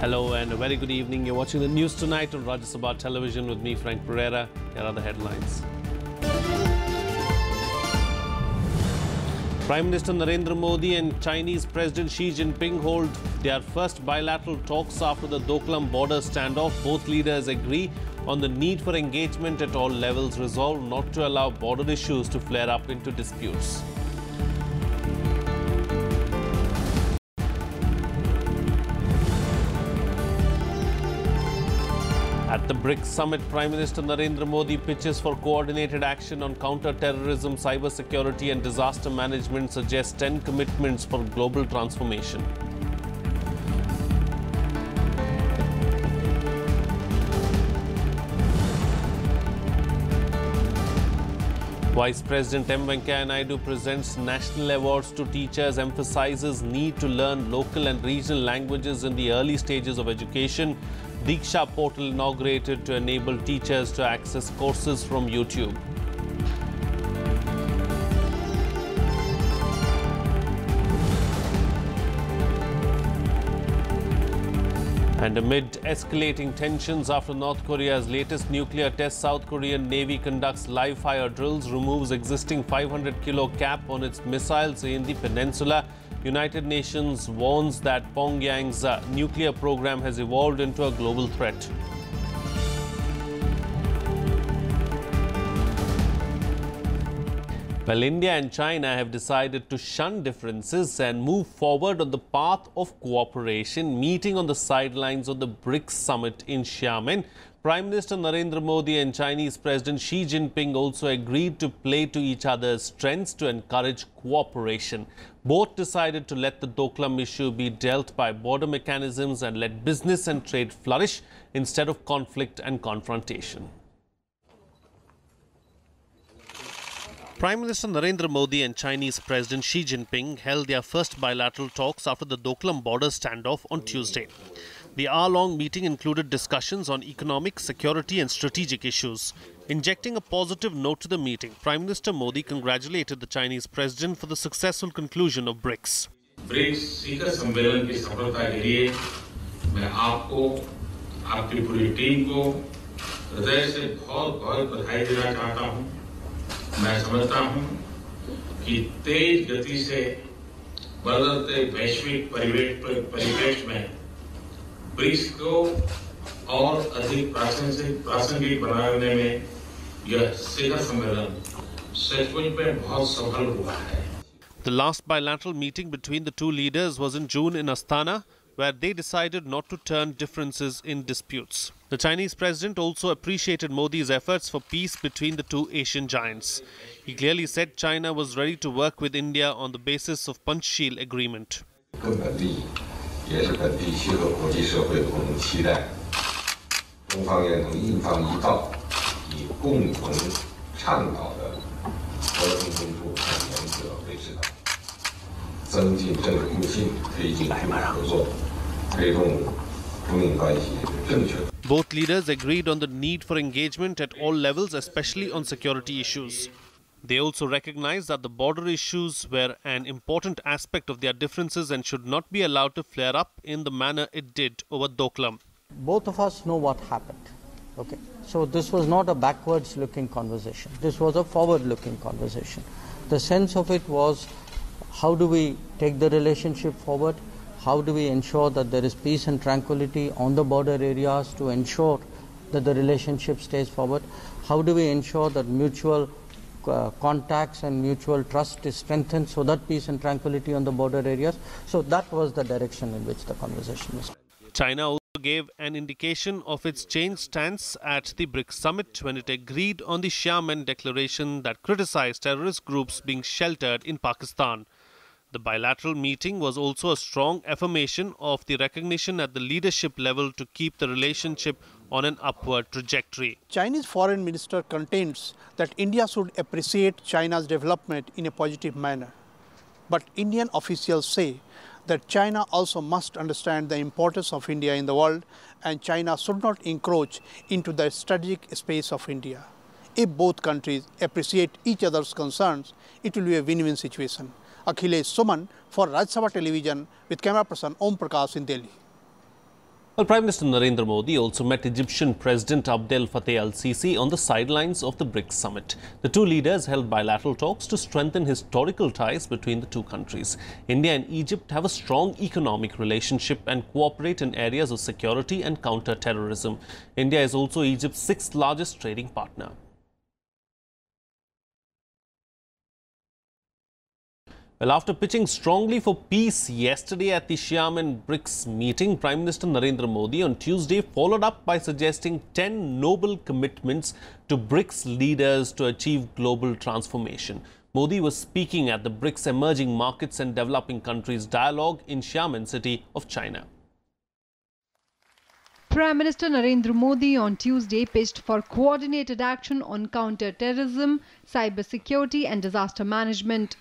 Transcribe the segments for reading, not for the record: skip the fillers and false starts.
Hello and a very good evening. You're watching the news tonight on Rajya Sabha television with me, Frank Pereira. Here are the headlines. Prime Minister Narendra Modi and Chinese President Xi Jinping hold their first bilateral talks after the Doklam border standoff. Both leaders agree on the need for engagement at all levels, resolve not to allow border issues to flare up into disputes. At the BRICS summit, Prime Minister Narendra Modi pitches for coordinated action on counter-terrorism, cybersecurity and disaster management, suggests 10 commitments for global transformation. Vice President M. Venkaiah Naidu presents national awards to teachers, emphasizes need to learn local and regional languages in the early stages of education. Diksha portal inaugurated to enable teachers to access courses from YouTube. And amid escalating tensions after North Korea's latest nuclear test, South Korean Navy conducts live fire drills, removes existing 500-kilo cap on its missiles in the peninsula. United Nations warns that Pyongyang's nuclear program has evolved into a global threat. Well, India and China have decided to shun differences and move forward on the path of cooperation, meeting on the sidelines of the BRICS summit in Xiamen. Prime Minister Narendra Modi and Chinese President Xi Jinping also agreed to play to each other's strengths to encourage cooperation. Both decided to let the Doklam issue be dealt by border mechanisms and let business and trade flourish instead of conflict and confrontation. Prime Minister Narendra Modi and Chinese President Xi Jinping held their first bilateral talks after the Doklam border standoff on Tuesday. The hour-long meeting included discussions on economic, security and strategic issues. Injecting a positive note to the meeting, Prime Minister Modi congratulated the Chinese President for the successful conclusion of BRICS. BRICS शिखर सम्मेलन की सफलता के लिए मैं आपको, आपकी पूरी team को हृदय से बहुत-बहुत बधाई देना चाहता हूं। मैं समझता हूं कि तेज गति से बदलते वैश्विक परिवेश में ब्रिक्स को और अधिक प्रासंगिक बनाने में यह शिखर सम्मेलन सचमुच में बहुत सफल हुआ है। The last bilateral meeting between the two leaders was in June in Astana, where they decided not to turn differences in disputes. The Chinese president also appreciated Modi's efforts for peace between the two Asian giants. He clearly said China was ready to work with India on the basis of Panchsheel agreement. 也是本地区和国际社会的共同期待，中方愿同印方一道，以共同倡导的和平共处和原则为指导，增进政治互信，推进合作，推动中印关系正确。 Both leaders agreed on the need for engagement at all levels, especially on security issues. They also recognized that the border issues were an important aspect of their differences and should not be allowed to flare up in the manner it did over Doklam. Both of us know what happened. Okay, so this was not a backwards-looking conversation. This was a forward-looking conversation. The sense of it was, how do we take the relationship forward? How do we ensure that there is peace and tranquility on the border areas to ensure that the relationship stays forward? How do we ensure that mutual contacts and mutual trust is strengthened so that peace and tranquility on the border areas? So that was the direction in which the conversation was. China also gave an indication of its changed stance at the BRICS summit when it agreed on the Xiamen declaration that criticized terrorist groups being sheltered in Pakistan. The bilateral meeting was also a strong affirmation of the recognition at the leadership level to keep the relationship on an upward trajectory. Chinese foreign minister contends that India should appreciate China's development in a positive manner. But Indian officials say that China also must understand the importance of India in the world and China should not encroach into the strategic space of India. If both countries appreciate each other's concerns, it will be a win-win situation. Akhilesh Suman for Rajya Sabha television with camera person Om Prakash in Delhi. Well, Prime Minister Narendra Modi also met Egyptian President Abdel Fattah al-Sisi on the sidelines of the BRICS summit. The two leaders held bilateral talks to strengthen historical ties between the two countries. India and Egypt have a strong economic relationship and cooperate in areas of security and counter-terrorism. India is also Egypt's sixth largest trading partner. Well, after pitching strongly for peace yesterday at the Xiamen BRICS meeting, Prime Minister Narendra Modi on Tuesday followed up by suggesting 10 noble commitments to BRICS leaders to achieve global transformation. Modi was speaking at the BRICS Emerging Markets and Developing Countries Dialogue in Xiamen city of China. Prime Minister Narendra Modi on Tuesday pitched for coordinated action on counter-terrorism, cybersecurity and disaster management.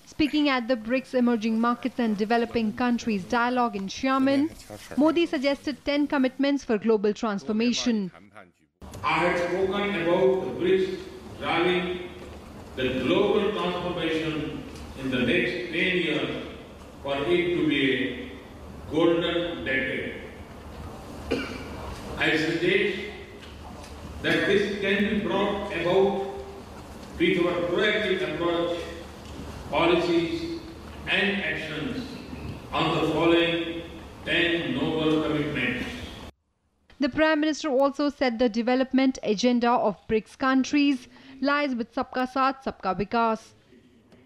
Speaking at the BRICS Emerging Markets and Developing Countries Dialogue in Xiamen, Modi suggested 10 commitments for global transformation. I have spoken about the BRICS driving the global transformation in the next 10 years for it to be a golden decade. I suggest that this can be brought about with our proactive approach, policies and actions on the following 10 noble commitments. The Prime Minister also said the development agenda of BRICS countries lies with Sabka Saath, Sabka Vikas.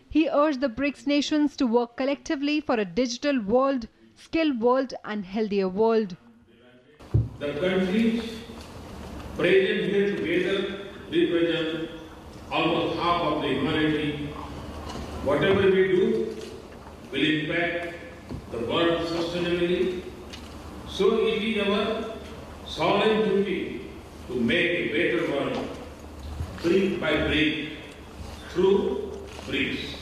He urged the BRICS nations to work collectively for a digital world, skilled world and healthier world. The countries present here together represent almost half of the humanity. Whatever we do will impact the world sustainably. So it is our solemn duty to make a better world, brick by brick, through BRICS.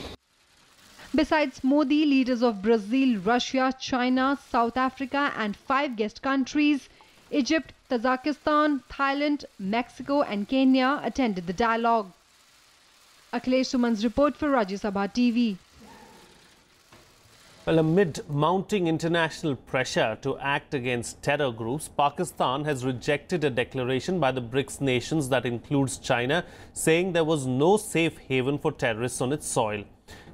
Besides Modi, leaders of Brazil, Russia, China, South Africa and 5 guest countries, Egypt, Tajikistan, Thailand, Mexico and Kenya attended the dialogue. Akhilesh Suman's report for Rajya Sabha TV. Well, amid mounting international pressure to act against terror groups, Pakistan has rejected a declaration by the BRICS nations that includes China, saying there was no safe haven for terrorists on its soil.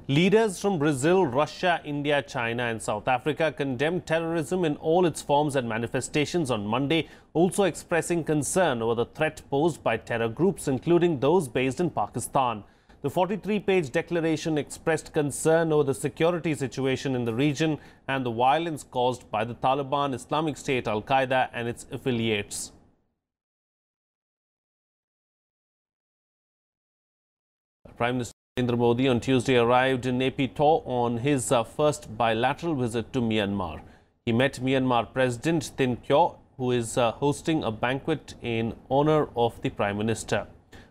Leaders from Brazil, Russia, India, China and South Africa condemned terrorism in all its forms and manifestations on Monday, also expressing concern over the threat posed by terror groups, including those based in Pakistan. The 43-page declaration expressed concern over the security situation in the region and the violence caused by the Taliban, Islamic State, Al-Qaeda and its affiliates. Prime Minister Narendra Modi on Tuesday arrived in Naypyidaw on his first bilateral visit to Myanmar. He met Myanmar President Tin Kyaw, who is hosting a banquet in honor of the Prime Minister.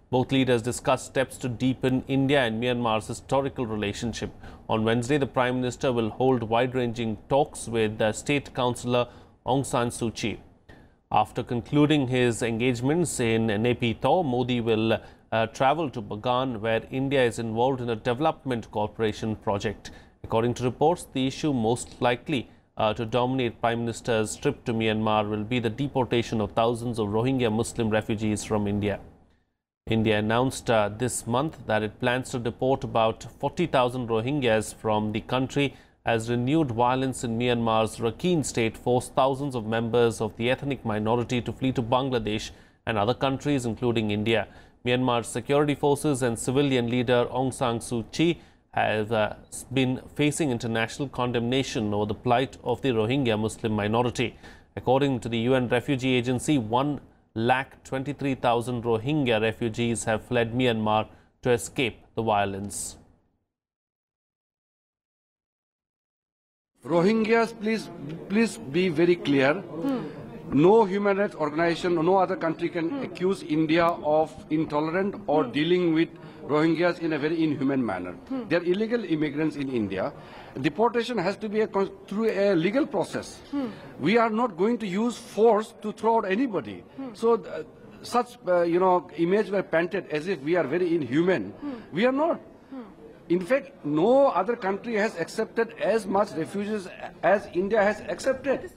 Both leaders discussed steps to deepen India and Myanmar's historical relationship. On Wednesday, the Prime Minister will hold wide-ranging talks with State Councillor Aung San Suu Kyi. After concluding his engagements in Naypyidaw, Modi will travel to Bagan, where India is involved in a development cooperation project. According to reports, the issue most likely to dominate Prime Minister's trip to Myanmar will be the deportation of thousands of Rohingya Muslim refugees from India. India announced this month that it plans to deport about 40,000 Rohingyas from the country as renewed violence in Myanmar's Rakhine state forced thousands of members of the ethnic minority to flee to Bangladesh and other countries, including India. Myanmar's security forces and civilian leader Aung San Suu Kyi have been facing international condemnation over the plight of the Rohingya Muslim minority. According to the UN Refugee Agency, 1,23,000 Rohingya refugees have fled Myanmar to escape the violence. Rohingyas, please be very clear. No human rights organization, no other country can accuse India of intolerant or dealing with Rohingyas in a very inhuman manner. They are illegal immigrants in India. Deportation has to be through a legal process. We are not going to use force to throw out anybody. So such images were painted as if we are very inhuman. We are not. In fact, no other country has accepted as much refugees as India has accepted.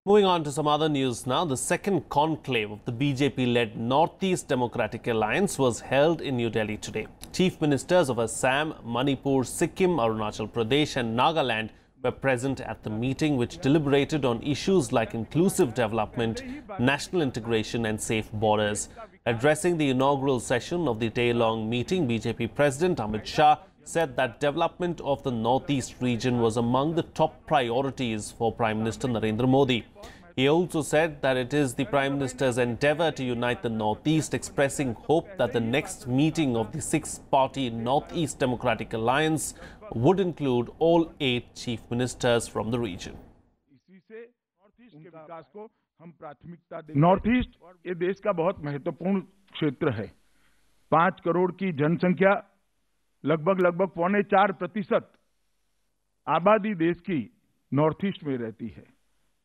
Moving on to some other news now, the second conclave of the BJP-led Northeast Democratic Alliance was held in New Delhi today. Chief ministers of Assam, Manipur, Sikkim, Arunachal Pradesh and Nagaland were present at the meeting, which deliberated on issues like inclusive development, national integration and safe borders. Addressing the inaugural session of the day-long meeting, BJP President Amit Shah said that development of the Northeast region was among the top priorities for Prime Minister Narendra Modi. He also said that it is the Prime Minister's endeavour to unite the Northeast, expressing hope that the next meeting of the six-party Northeast Democratic Alliance would include all 8 chief ministers from the region. North east ये देश का बहुत महत्वपूर्ण क्षेत्र है। 5 करोड़ की जनसंख्या, लगभग 4.25% आबादी देश की नॉर्थ ईस्ट में रहती है।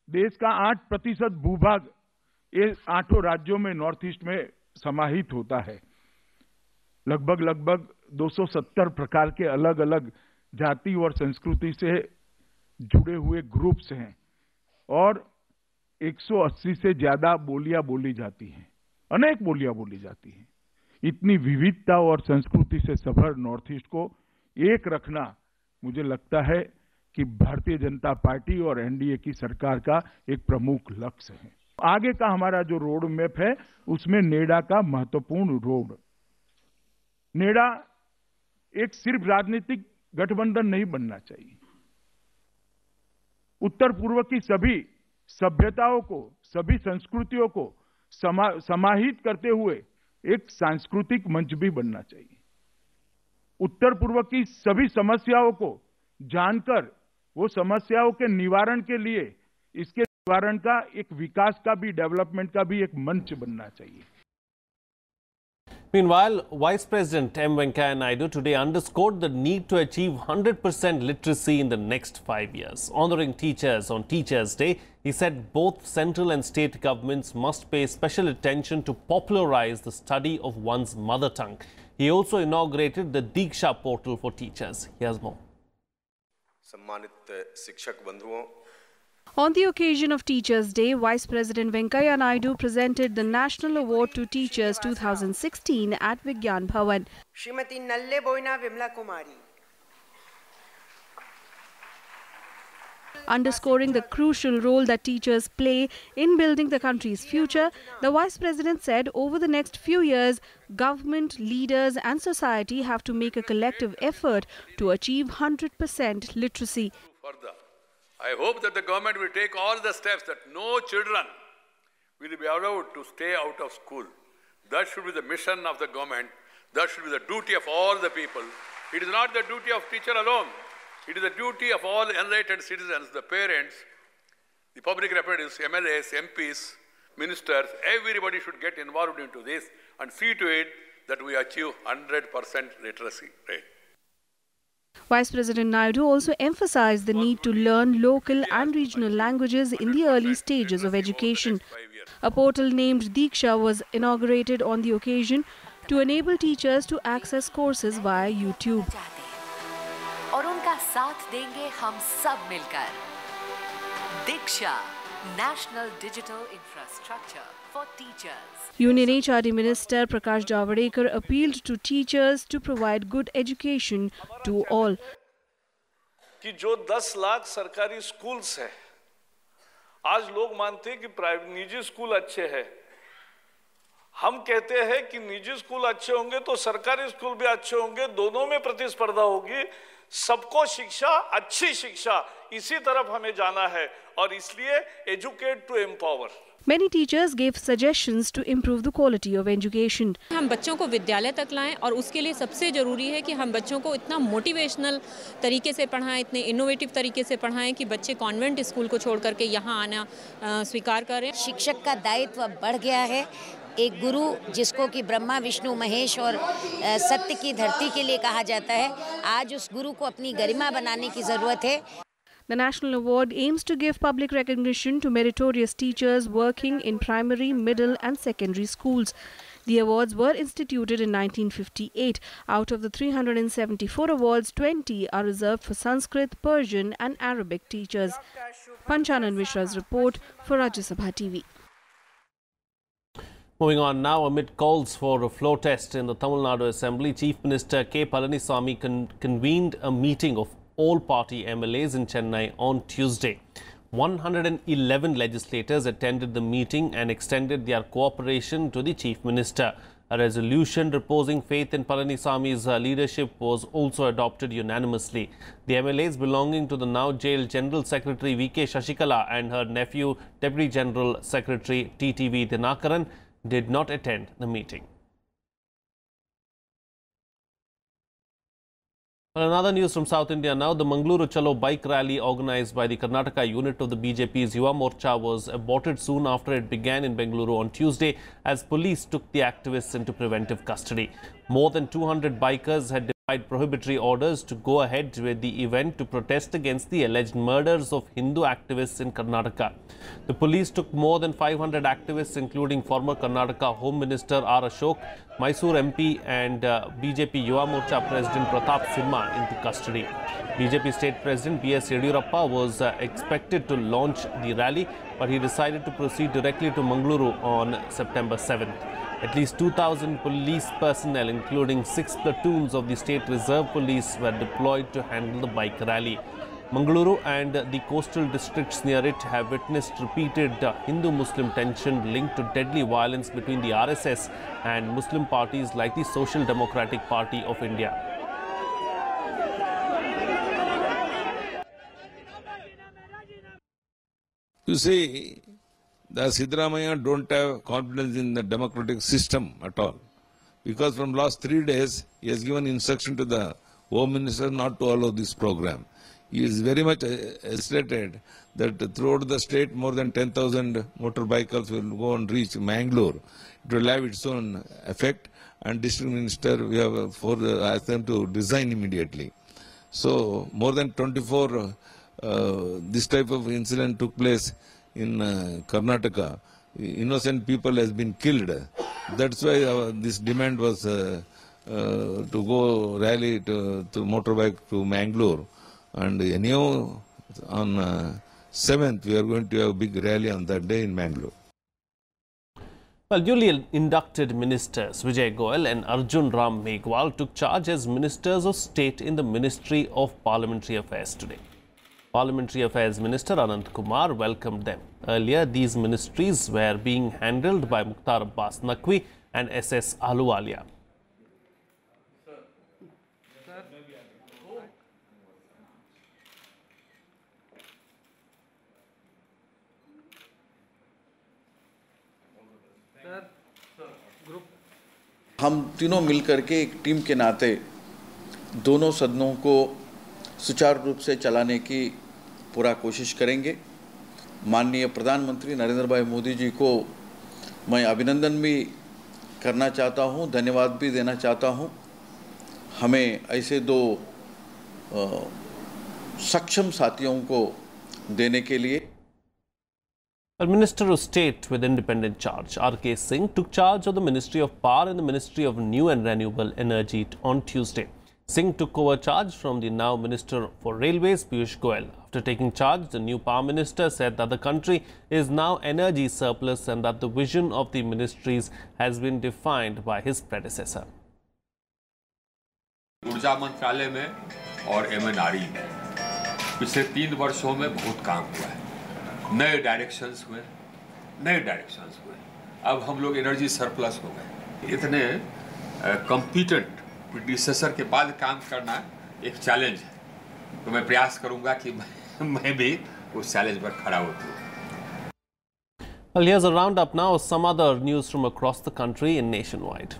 देश का 8% भूभाग ये 8 राज्यों में नॉर्थ ईस्ट में समाहित होता है। लगभग 270 प्रकार के अलग अलग जाति और संस्कृति से जुड़े हुए ग्रुप्स हैं और 180 से ज्यादा बोलियां बोली जाती हैं, अनेक बोलियां बोली जाती हैं। इतनी विविधता और संस्कृति से सभर नॉर्थ ईस्ट को एक रखना मुझे लगता है कि भारतीय जनता पार्टी और एनडीए की सरकार का एक प्रमुख लक्ष्य है। आगे का हमारा जो रोड मैप है उसमें नेडा का महत्वपूर्ण रोड, नेडा एक सिर्फ राजनीतिक गठबंधन नहीं बनना चाहिए। उत्तर पूर्व की सभी सभ्यताओं को, सभी संस्कृतियों को समाहित करते हुए एक सांस्कृतिक मंच भी बनना चाहिए। उत्तर पूर्व की सभी समस्याओं को जानकर वो समस्याओं के निवारण के लिए इसके निवारण का एक विकास का भी, डेवलपमेंट का भी एक मंच बनना चाहिए। Meanwhile, Vice President M. Venkaiah Naidu today underscored the need to achieve 100% literacy in the next 5 years. Honouring teachers on Teachers' Day, he said both central and state governments must pay special attention to popularise the study of one's mother tongue. He also inaugurated the Diksha portal for teachers. Here's more. सम्मानित शिक्षक बंधुओं, on the occasion of Teachers' Day, Vice President Venkaiah Naidu presented the National Award to Teachers 2016 at Vigyan Bhavan. Shrimati Nalle Boina Vimla Kumari. Underscoring the crucial role that teachers play in building the country's future, the Vice President said over the next few years, government, leaders and society have to make a collective effort to achieve 100% literacy. I hope that the government will take all the steps that no children will be allowed to stay out of school. That should be the mission of the government. That should be the duty of all the people. It is not the duty of teacher alone. It is the duty of all enlightened citizens, the parents, the public representatives, MLAs, MPs, ministers. Everybody should get involved into this and see to it that we achieve 100% literacy rate. Vice President Naidu also emphasized the need to learn local and regional languages in the early stages of education. A portal named Diksha was inaugurated on the occasion to enable teachers to access courses via YouTube. और उनका साथ देंगे हम सब मिलकर। Diksha, National Digital Infrastructure for Teachers. Union HRD Minister Prakash Javadekar appealed to teachers to provide good education to all. कि जो 10 लाख सरकारी स्कूल्स हैं, आज लोग मानते हैं कि प्राइवेट निजी स्कूल अच्छे हैं। हम कहते हैं कि निजी स्कूल अच्छे होंगे तो सरकारी स्कूल भी अच्छे होंगे, दोनों में प्रतिस्पर्धा होगी। सबको शिक्षा, अच्छी शिक्षा, इसी तरफ हमें जाना है और इसलिए educate to empower. Many teachers gave suggestions to improve the quality of education. हम बच्चों को विद्यालय तक लाएं और उसके लिए सबसे ज़रूरी है कि हम बच्चों को इतना मोटिवेशनल तरीके से पढ़ाएं, इतने इनोवेटिव तरीके से पढ़ाएं कि बच्चे कॉन्वेंट स्कूल को छोड़ करके यहाँ आना स्वीकार करें। शिक्षक का दायित्व बढ़ गया है। एक गुरु जिसको कि ब्रह्मा विष्णु महेश और सत्य की धरती के लिए कहा जाता है, आज उस गुरु को अपनी गरिमा बनाने की ज़रूरत है। The national award aims to give public recognition to meritorious teachers working in primary, middle and secondary schools. The awards were instituted in 1958. Out of the 374 awards, 20 are reserved for Sanskrit, Persian and Arabic teachers. Panchanan Mishra's report for Rajya Sabha TV. Moving on now, amid calls for a floor test in the Tamil Nadu Assembly, Chief Minister K. Palaniswamy convened a meeting of all party MLAs in Chennai on Tuesday. 111 legislators attended the meeting and extended their cooperation to the Chief Minister. A resolution reposing faith in Palaniswamy's leadership was also adopted unanimously. The MLAs belonging to the now jailed General Secretary V.K. Shashikala and her nephew Deputy General Secretary T.T.V. Dinakaran did not attend the meeting. Well, another news from South India now. The Mangaluru Chalo bike rally organized by the Karnataka unit of the BJP's Yuva Morcha was aborted soon after it began in Bengaluru on Tuesday as police took the activists into preventive custody. More than 200 bikers had defied prohibitory orders to go ahead with the event to protest against the alleged murders of Hindu activists in Karnataka. The police took more than 500 activists, including former Karnataka Home Minister R. Ashok, Mysore MP and BJP Yuva Morcha President Pratap Simha into custody. BJP State President B.S. Yediyurappa was expected to launch the rally, but he decided to proceed directly to Mangaluru on September 7th. At least 2,000 police personnel, including 6 platoons of the State Reserve Police, were deployed to handle the bike rally. Mangaluru and the coastal districts near it have witnessed repeated Hindu-Muslim tension linked to deadly violence between the RSS and Muslim parties like the Social Democratic Party of India. You see, the Siddaramaiah don't have confidence in the democratic system at all. Because from last 3 days, he has given instruction to the Home Minister not to allow this program. He is very much hesitated that throughout the state more than 10,000 motorbikers will go and reach Mangalore. It will have its own effect, and District Minister, we have asked them to resign immediately. So more than 24 this type of incident took place in Karnataka. Innocent people has been killed. That's why this demand was to go rally to motorbike to Mangalore. And anyhow, on 7th, we are going to have a big rally on that day in Mangalore. Well, newly inducted ministers Vijay Goel and Arjun Ram Meghwal took charge as Ministers of State in the Ministry of Parliamentary Affairs today. Parliamentary Affairs Minister Anant Kumar welcomed them. Earlier, these ministries were being handled by Mukhtar Abbas Naqvi and S.S. Ahluwalia. हम तीनों मिलकर के एक team के नाते दोनों सदनों को सुचारू रूप से चलाने की पूरा कोशिश करेंगे। माननीय प्रधानमंत्री नरेंद्र भाई मोदी जी को मैं अभिनंदन भी करना चाहता हूं, धन्यवाद भी देना चाहता हूं। हमें ऐसे दो सक्षम साथियों को देने के लिए। The Minister of State with independent charge, R.K. Singh, took charge of the Ministry of Power and the Ministry of New and Renewable Energy on Tuesday. Singh took over charge from the now Minister for Railways, Piyush Goyal. After taking charge, the new Power Minister said that the country is now energy surplus and that the vision of the ministries has been defined by his predecessor. ऊर्जा मंत्रालय में और MNRE में पिछले 3 वर्षों में बहुत काम हुआ है। नए डायरेक्शंस हुए। अब हम लोग एनर्जी सरप्लस हो गए। इतने कॉम्पिटेंट प्रेडिसेसर के बाद काम करना एक चैलेंज है, तो मैं प्रयास करूंगा कि मैं भी उस चैलेंज पर खड़ा उतरूं। Well, here's a roundup now of some other news from across the country and nationwide.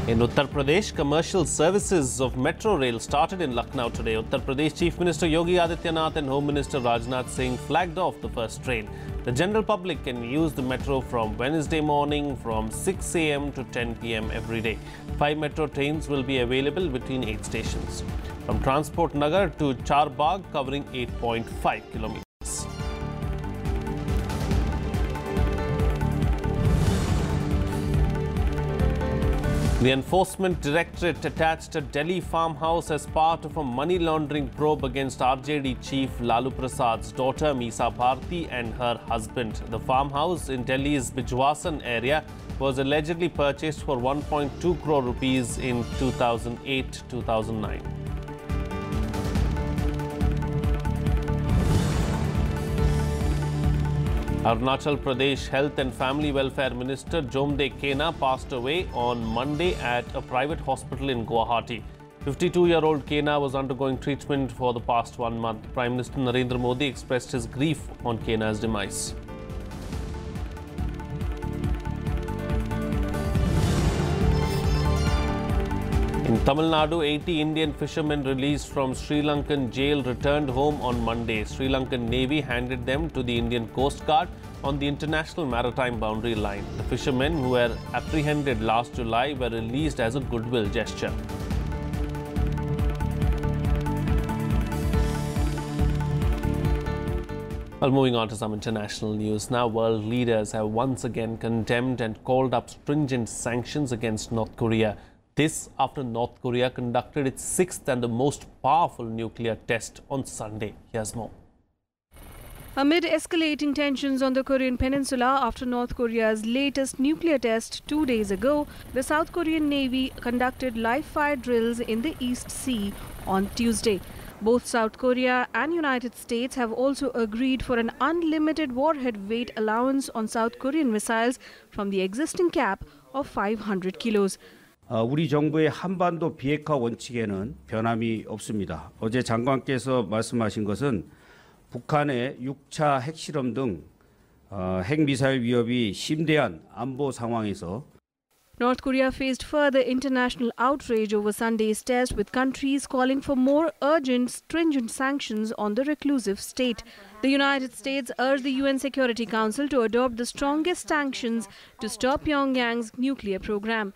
In Uttar Pradesh, commercial services of metro rail started in Lucknow today. Uttar Pradesh Chief Minister Yogi Adityanath and Home Minister Rajnath Singh flagged off the first train. The general public can use the metro from Wednesday morning from 6 a.m. to 10 p.m. every day. 5 metro trains will be available between 8 stations. from Transport Nagar to Charbagh, covering 8.5 kilometers. The Enforcement Directorate attached a Delhi farmhouse as part of a money laundering probe against RJD chief Lalu Prasad's daughter Meesa Bharti and her husband. The farmhouse in Delhi's Bijwasan area was allegedly purchased for 1.2 crore rupees in 2008-2009. Arunachal Pradesh Health and Family Welfare Minister Jomde Kena passed away on Monday at a private hospital in Guwahati. 52-year-old Kena was undergoing treatment for the past 1 month. Prime Minister Narendra Modi expressed his grief on Kena's demise. In Tamil Nadu, 80 Indian fishermen released from Sri Lankan jail returned home on Monday. Sri Lankan Navy handed them to the Indian Coast Guard on the international maritime boundary line. The fishermen who were apprehended last July were released as a goodwill gesture. Well, moving on to some international news. Now, world leaders have once again condemned and called up stringent sanctions against North Korea. This after North Korea conducted its 6th and the most powerful nuclear test on Sunday. Here's more. Amid escalating tensions on the Korean peninsula after North Korea's latest nuclear test 2 days ago, the South Korean Navy conducted live-fire drills in the East Sea on Tuesday. Both South Korea and United States have also agreed for an unlimited warhead weight allowance on South Korean missiles from the existing cap of 500 kilos. 우리 정부의 한반도 비핵화 원칙에는 변함이 없습니다. 어제 장관께서 말씀하신 것은 북한의 6차 핵실험 등 핵미사일 위협이 심대한 안보 상황에서 North Korea faced further international outrage over Sunday's test, with countries calling for more urgent, stringent sanctions on the reclusive state. The United States urged the UN Security Council to adopt the strongest sanctions to stop Pyongyang's nuclear program.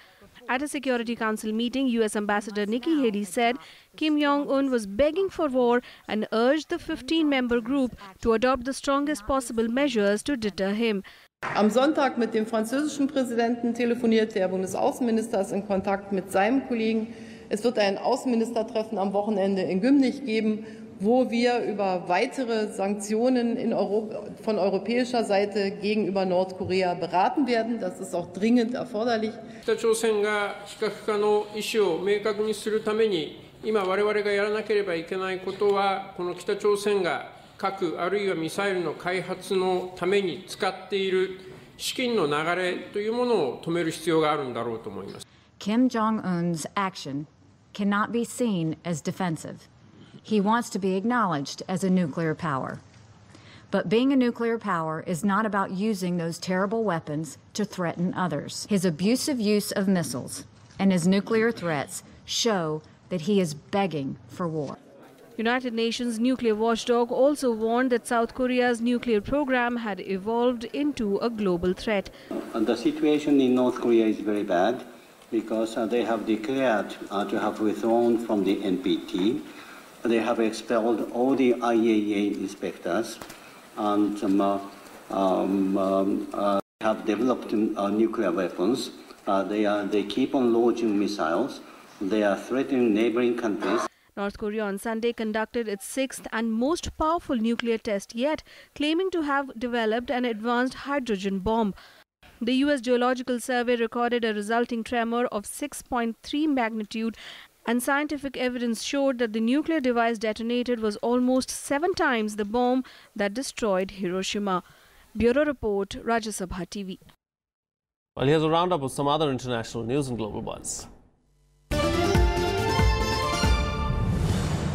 At a Security Council meeting, US Ambassador Nikki Haley said Kim Jong-un was begging for war and urged the 15-member group to adopt the strongest possible measures to deter him. Am Sonntag mit dem französischen Präsidenten telefonierte der Bundesaußenminister, ist in Kontakt mit seinem Kollegen. Es wird ein Außenministertreffen am Wochenende in Gymnich geben, wo wir über weitere Sanktionen von europäischer Seite gegenüber Nordkorea beraten werden. Das ist auch dringend erforderlich. 北朝鮮が非核化の意思を明確にするために、今我々がやらなければいけないことは、この北朝鮮が核あるいはミサイルの開発のために使っている資金の流れというものを止める必要があるんだろうと思います。Kim Jong-un's action cannot be seen as defensive. He wants to be acknowledged as a nuclear power. But being a nuclear power is not about using those terrible weapons to threaten others. His abusive use of missiles and his nuclear threats show that he is begging for war. United Nations nuclear watchdog also warned that South Korea's nuclear program had evolved into a global threat. The situation in North Korea is very bad because they have declared to have withdrawn from the NPT. They have expelled all the IAEA inspectors and have developed nuclear weapons. They keep on launching missiles. They are threatening neighboring countries. North Korea on Sunday conducted its 6th and most powerful nuclear test yet, claiming to have developed an advanced hydrogen bomb. The U.S. Geological Survey recorded a resulting tremor of 6.3 magnitude, and scientific evidence showed that the nuclear device detonated was almost 7 times the bomb that destroyed Hiroshima. Bureau Report, Rajya Sabha TV. Well, here's a roundup of some other international news and global buzz.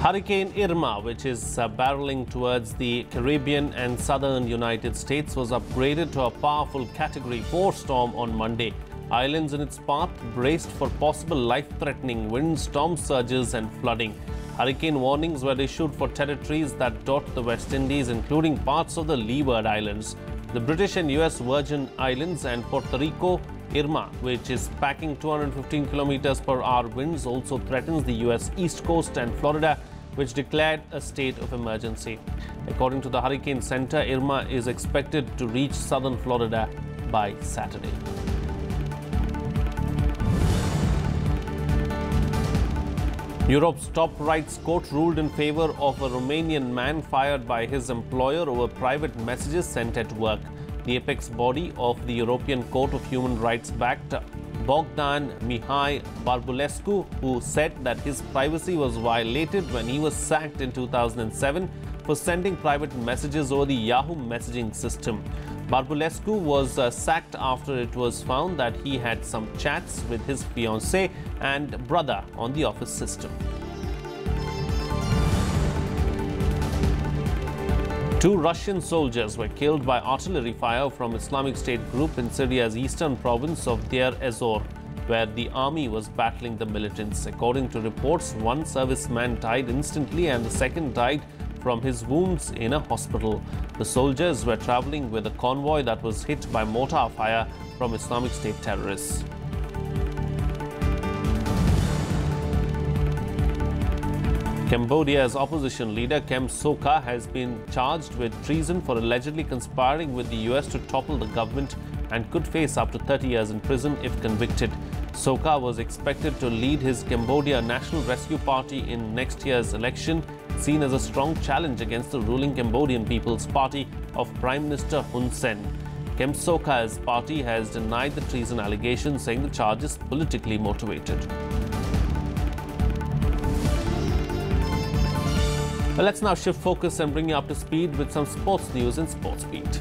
Hurricane Irma, which is barreling towards the Caribbean and southern United States, was upgraded to a powerful Category 4 storm on Monday. Islands in its path braced for possible life-threatening winds, storm surges and flooding. Hurricane warnings were issued for territories that dot the West Indies, including parts of the Leeward Islands. The British and US Virgin Islands and Puerto Rico Irma, which is packing 215 km/h winds, also threatens the U.S. East Coast and Florida, which declared a state of emergency. According to the Hurricane Center, Irma is expected to reach southern Florida by Saturday. Europe's top rights court ruled in favor of a Romanian man fired by his employer over private messages sent at work. The apex body of the European Court of Human Rights backed Bogdan Mihai Barbulescu, who said that his privacy was violated when he was sacked in 2007 for sending private messages over the Yahoo messaging system. Barbulescu was sacked after it was found that he had some chats with his fiancée and brother on the office system. Two Russian soldiers were killed by artillery fire from Islamic State group in Syria's eastern province of Deir ez-Zor, where the army was battling the militants. According to reports, one serviceman died instantly and the second died from his wounds in a hospital. The soldiers were traveling with a convoy that was hit by mortar fire from Islamic State terrorists. Cambodia's opposition leader Kem Sokha has been charged with treason for allegedly conspiring with the US to topple the government and could face up to 30 years in prison if convicted. Sokha was expected to lead his Cambodia National Rescue Party in next year's election, seen as a strong challenge against the ruling Cambodian People's Party of Prime Minister Hun Sen. Kem Sokha's party has denied the treason allegation, saying the charge is politically motivated. Well, let's now shift focus and bring you up to speed with some sports news in Sports Beat.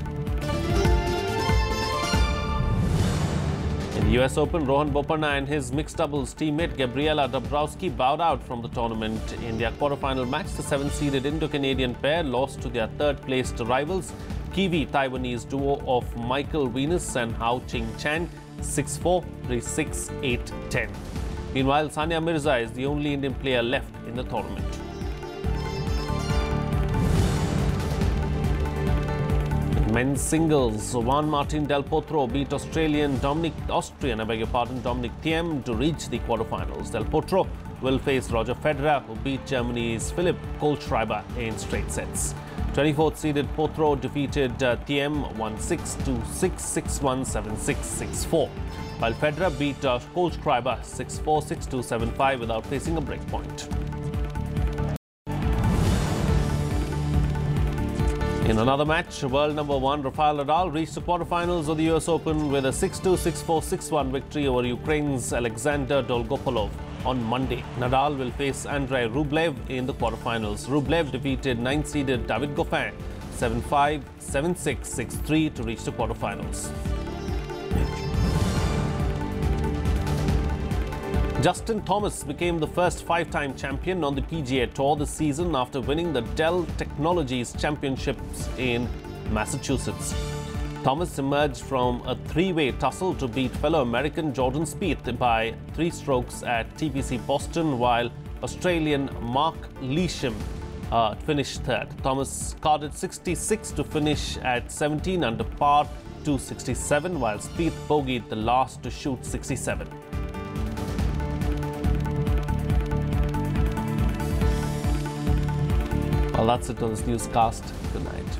In the US Open, Rohan Bopanna and his mixed doubles teammate Gabriela Dabrowski bowed out from the tournament. In their quarterfinal match, the 7th-seeded Indo-Canadian pair lost to their third-placed rivals, Kiwi-Taiwanese duo of Michael Venus and Hao Ching Chan, 6-4, 3-6, 8-10. Meanwhile, Sania Mirza is the only Indian player left in the tournament. Men's singles, Juan Martín del Potro beat Austrian Dominic Thiem to reach the quarterfinals. Del Potro will face Roger Federer, who beat Germany's Philipp Kohlschreiber in straight sets. 24th-seeded Potro defeated Thiem 1-6, 2-6, 6-1, 7-6, 6-4, while Federer beat Kohlschreiber 6-4, 6-2, 7-5 without facing a break point. In another match, world number 1 Rafael Nadal reached the quarterfinals of the US Open with a 6-2, 6-4, 6-1 victory over Ukraine's Alexander Dolgopolov on Monday. Nadal will face Andrei Rublev in the quarterfinals. Rublev defeated 9th-seeded David Goffin 7-5, 7-6, 6-3 to reach the quarterfinals. Justin Thomas became the first 5-time champion on the PGA Tour this season after winning the Dell Technologies Championships in Massachusetts. Thomas emerged from a 3-way tussle to beat fellow American Jordan Spieth by 3 strokes at TPC Boston, while Australian Mark Leisham finished third. Thomas carded 66 to finish at 17 under par, 267, while Spieth bogeyed the last to shoot 67. Well, that's it on this newscast. Good night.